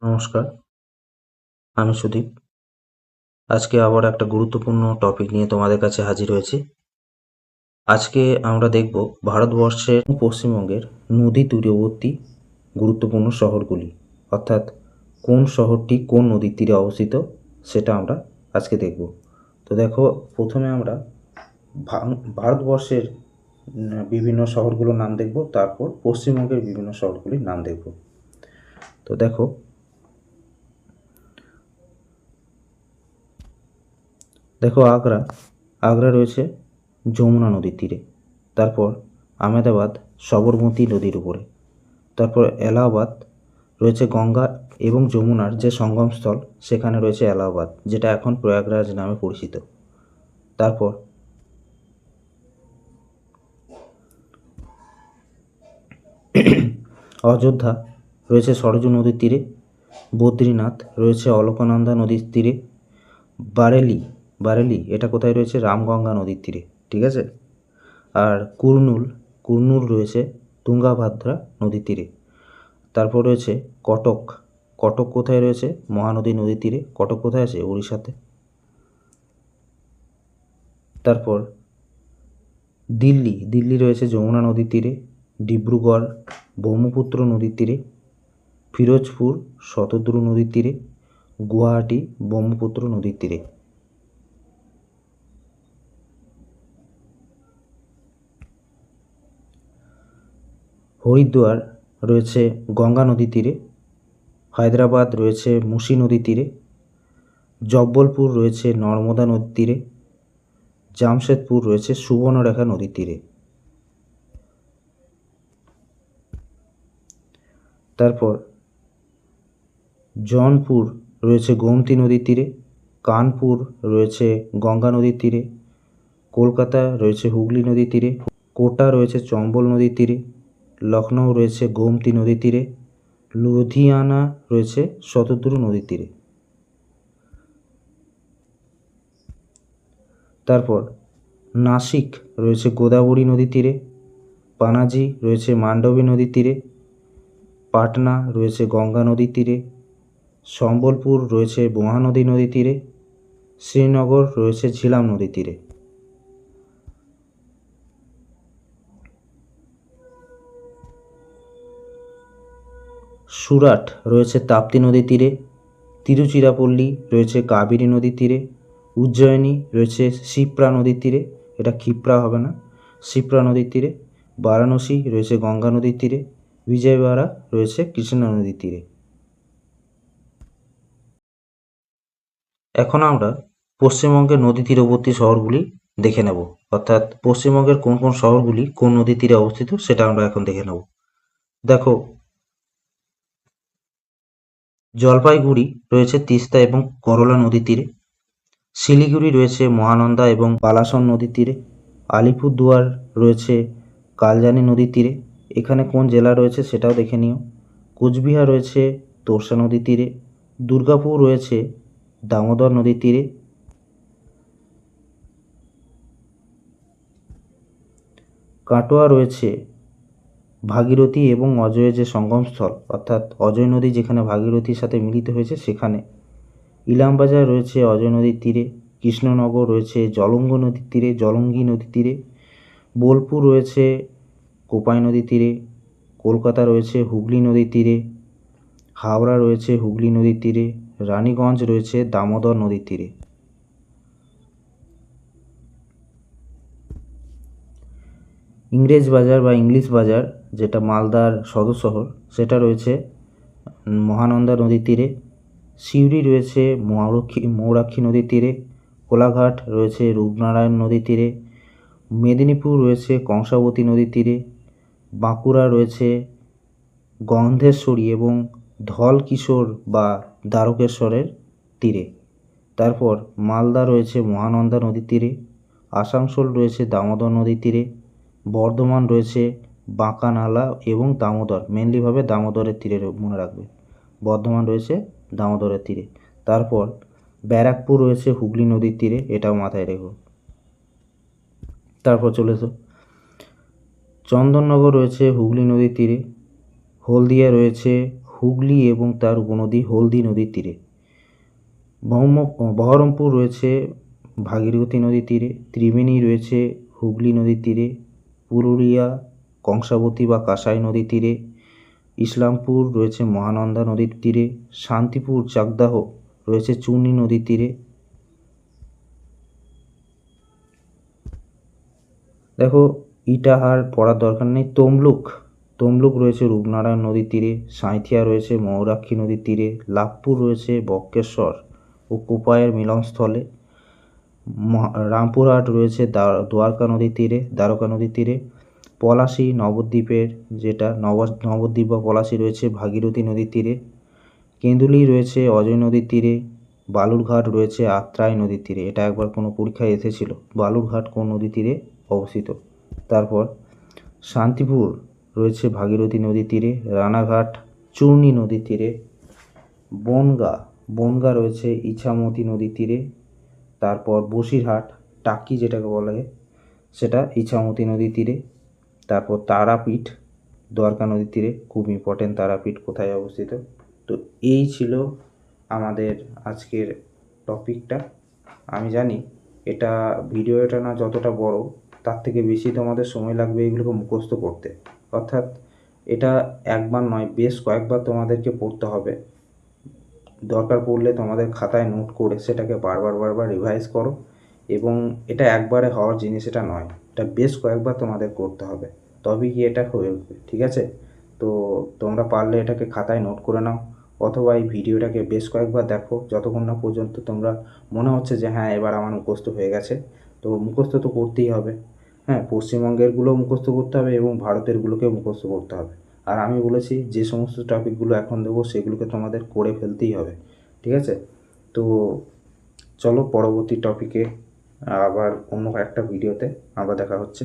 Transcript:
নমস্কার, আমি সুদীপ। আজকে আবার একটা গুরুত্বপূর্ণ টপিক নিয়ে তোমাদের কাছে হাজির হয়েছি। আজকে আমরা দেখব ভারতবর্ষের পশ্চিমবঙ্গের নদী তীরবর্তী গুরুত্বপূর্ণ শহরগুলি, অর্থাৎ কোন শহরটি কোন নদীর তীরে অবস্থিত সেটা আমরা আজকে দেখব। তো দেখো, প্রথমে আমরা ভারতবর্ষের বিভিন্ন শহরগুলোর নাম দেখব, তারপর পশ্চিমবঙ্গের বিভিন্ন শহরগুলির নাম দেখব। তো দেখো, আগ্রা রয়েছে যমুনা নদীর তীরে। তারপর আহমেদাবাদ সবরমতী নদীর উপরে। তারপর এলাহাবাদ রয়েছে গঙ্গা এবং যমুনার যে সঙ্গমস্থল, সেখানে রয়েছে এলাহাবাদ, যেটা এখন প্রয়াগরাজ নামে পরিচিত। তারপর অযোধ্যা রয়েছে সরজু নদীর তীরে। বদ্রীনাথ রয়েছে অলকানন্দা নদীর তীরে। বারেলি এটা কোথায় রয়েছে? রামগঙ্গা নদীর তীরে, ঠিক আছে। আর কুর্নুল রয়েছে তুঙ্গাভাদ্রা নদীর তীরে। তারপর রয়েছে কটক কোথায় রয়েছে? মহানদী নদীর তীরে। কটক কোথায় আছে? উড়িষ্যাতে। তারপর দিল্লি রয়েছে যমুনা নদীর তীরে। ডিব্রুগড় ব্রহ্মপুত্র নদীর তীরে। ফিরোজপুর শতদ্রু নদীর তীরে। গুয়াহাটি ব্রহ্মপুত্র নদীর তীরে। হরিদ্বার রয়েছে গঙ্গা নদীর তীরে। হায়দ্রাবাদ রয়েছে মুসি নদীর তীরে। জব্বলপুর রয়েছে নর্মদা নদীর তীরে। জামশেদপুর রয়েছে সুবর্ণরেখা নদীর তীরে। তারপর জৌনপুর রয়েছে গোমতী নদীর তীরে। কানপুর রয়েছে গঙ্গা নদীর তীরে। কলকাতা রয়েছে হুগলি নদীর তীরে। কোটা রয়েছে চম্বল নদীর তীরে। লখনউ রয়েছে গোমতী নদীর তীরে। লুধিয়ানা রয়েছে শতদ্রু নদীর তীরে। তারপর নাসিক রয়েছে গোদাবরী নদীর তীরে। পানাজি রয়েছে মান্ডবী নদীর তীরে। পাটনা রয়েছে গঙ্গা নদীর তীরে। সম্বলপুর রয়েছে মহানদী নদীর তীরে। শ্রীনগর রয়েছে ঝিলাম নদীর তীরে। সুরাট রয়েছে তাপ্তি নদীর তীরে। তিরুচিরাপল্লী রয়েছে কাবেরী নদীর তীরে। উজ্জয়িনী রয়েছে শিপ্রা নদীর তীরে, এটা ক্ষিপ্রা হবে না, শিপ্রা নদীর তীরে। বারাণসী রয়েছে গঙ্গা নদীর তীরে। বিজয়ওয়াড়া রয়েছে কৃষ্ণা নদীর তীরে। এখন আমরা পশ্চিমবঙ্গের নদী তীরবর্তী শহরগুলি দেখে নেব, অর্থাৎ পশ্চিমবঙ্গের কোন কোন শহরগুলি কোন নদীর তীরে অবস্থিত সেটা আমরা এখন দেখে নেব। দেখো, জলপাইগুড়ি রয়েছে তিস্তা এবং করলা নদীর তীরে। শিলিগুড়ি রয়েছে মহানন্দা এবং বালাসন নদীর তীরে। আলিপুরদুয়ার রয়েছে কালজানি নদীর তীরে। এখানে কোন জেলা রয়েছে সেটাও দেখে নিও। কোচবিহার রয়েছে তোর্ষা নদীর তীরে। দুর্গাপুর রয়েছে দামোদর নদীর তীরে। কাটোয়া রয়েছে ভাগীরথী এবং অজয়ের যে সঙ্গমস্থল, অর্থাৎ অজয় নদী যেখানে ভাগীরথীর সাথে মিলিত হয়েছে সেখানে। ইলামবাজার রয়েছে অজয় নদীর তীরে। কৃষ্ণনগর রয়েছে জলঙ্গি নদীর তীরে। বোলপুর রয়েছে কোপাই নদীর তীরে। কলকাতা রয়েছে হুগলি নদীর তীরে। হাওড়া রয়েছে হুগলি নদীর তীরে। রানীগঞ্জ রয়েছে দামোদর নদীর তীরে। ইংলিশ বাজার যেটা মালদার সদর শহর, সেটা রয়েছে মহানন্দা নদীর তীরে। সিউড়ি রয়েছে মৌরাক্ষী নদীর তীরে। কোলাঘাট রয়েছে রূপনারায়ণ নদীর তীরে। মেদিনীপুর রয়েছে কংসাবতী নদীর তীরে। বাঁকুড়া রয়েছে গন্ধেশ্বরী এবং ধলকিশোর বা দ্বারকেশ্বরের তীরে। তারপর মালদা রয়েছে মহানন্দা নদীর তীরে। আসানসোল রয়েছে দামোদর নদীর তীরে। বর্ধমান রয়েছে বাঁকানালা এবং দামোদর, মেনলিভাবে দামোদরের তীরে মনে রাখবে, বর্ধমান রয়েছে দামোদরের তীরে। তারপর ব্যারাকপুর রয়েছে হুগলি নদীর তীরে, এটাও মাথায় রেখো। তারপর চলে এসো, চন্দননগর রয়েছে হুগলি নদীর তীরে। হলদিয়া রয়েছে হুগলি এবং তার উপনদী হলদি নদীর তীরে। বহরমপুর রয়েছে ভাগীরথী নদীর তীরে। ত্রিবেণী রয়েছে হুগলি নদীর তীরে। পুরুলিয়া কংসাবতী বা কাঁসাই নদীর তীরে। ইসলামপুর রয়েছে মহানন্দা নদীর তীরে। শান্তিপুর চাকদাহ রয়েছে চূর্ণী নদীর তীরে। দেখো, ইটাহার পড়ার দরকার নেই। তমলুক রয়েছে রূপনারায়ণ নদীর তীরে। সাঁইথিয়া রয়েছে ময়ূরাক্ষী নদীর তীরে। লাভপুর রয়েছে বক্রেশ্বর ও কোপাইয়ের মিলনস্থলে। রামপুরহাট রয়েছে দ্বারকা নদীর তীরে। পলাশী নবদ্বীপের নবদ্বীপ বা পলাশী রয়েছে ভাগীরথী নদীর তীরে। কেঁদুলি রয়েছে অজয় নদীর তীরে। বালুরঘাট রয়েছে আত্রাই নদীর তীরে। এটা একবার কোনো পরীক্ষায় এসেছিল, বালুরঘাট কোন নদীর তীরে অবস্থিত। তারপর শান্তিপুর রয়েছে ভাগীরথী নদীর তীরে। রানাঘাট চূর্ণী নদীর তীরে। বনগাঁ রয়েছে ইছামতি নদীর তীরে। তারপর বসিরহাট টাকি যেটাকে বলা হয় সেটা ইছামতি নদীর তীরে। তারপর তারাপীঠ দ্বারকা নদীর তীরে। খুব ইম্পর্টেন্ট, তারাপীঠ কোথায় অবস্থিত। তো এই ছিল আমাদের আজকের টপিকটা। আমি জানি ভিডিওটা না যতটা বড়, তার থেকে বেশি তোমাদের সময় লাগবে এগুলোকে মুখস্থ করতে। অর্থাৎ এটা একবার নয়, বেশ কয়েকবার তোমাদেরকে পড়তে হবে। দরকার পড়লে তোমাদের খাতায় নোট করে সেটাকে বারবার রিভাইজ করো। এবং এটা একবারে হওয়ার জিনিস এটা নয়, এটা বেশ কয়েকবার তোমাদের করতে হবে, তবে কি এটা হয়ে উঠবে। ঠিক আছে? তো তোমরা পারলে এটাকে খাতায় নোট করে নাও, অথবা এই ভিডিওটাকে বেশ কয়েকবার দেখো, যতক্ষণ না পর্যন্ত তোমরা মনে হচ্ছে যে হ্যাঁ এবার আমার মুখস্থ হয়ে গেছে। তো মুখস্থ তো করতেই হবে। হ্যাঁ, পশ্চিমবঙ্গেরগুলো মুখস্থ করতে হবে এবং ভারতেরগুলোকেও মুখস্থ করতে হবে। আর আমি বলেছি যে সমস্ত টপিকগুলো এখন দেবো সেগুলোকে তোমাদের করে ফেলতেই হবে। ঠিক আছে? তো চলো পরবর্তী টপিকে আবার অন্য একটা ভিডিওতে আবার দেখা হচ্ছে।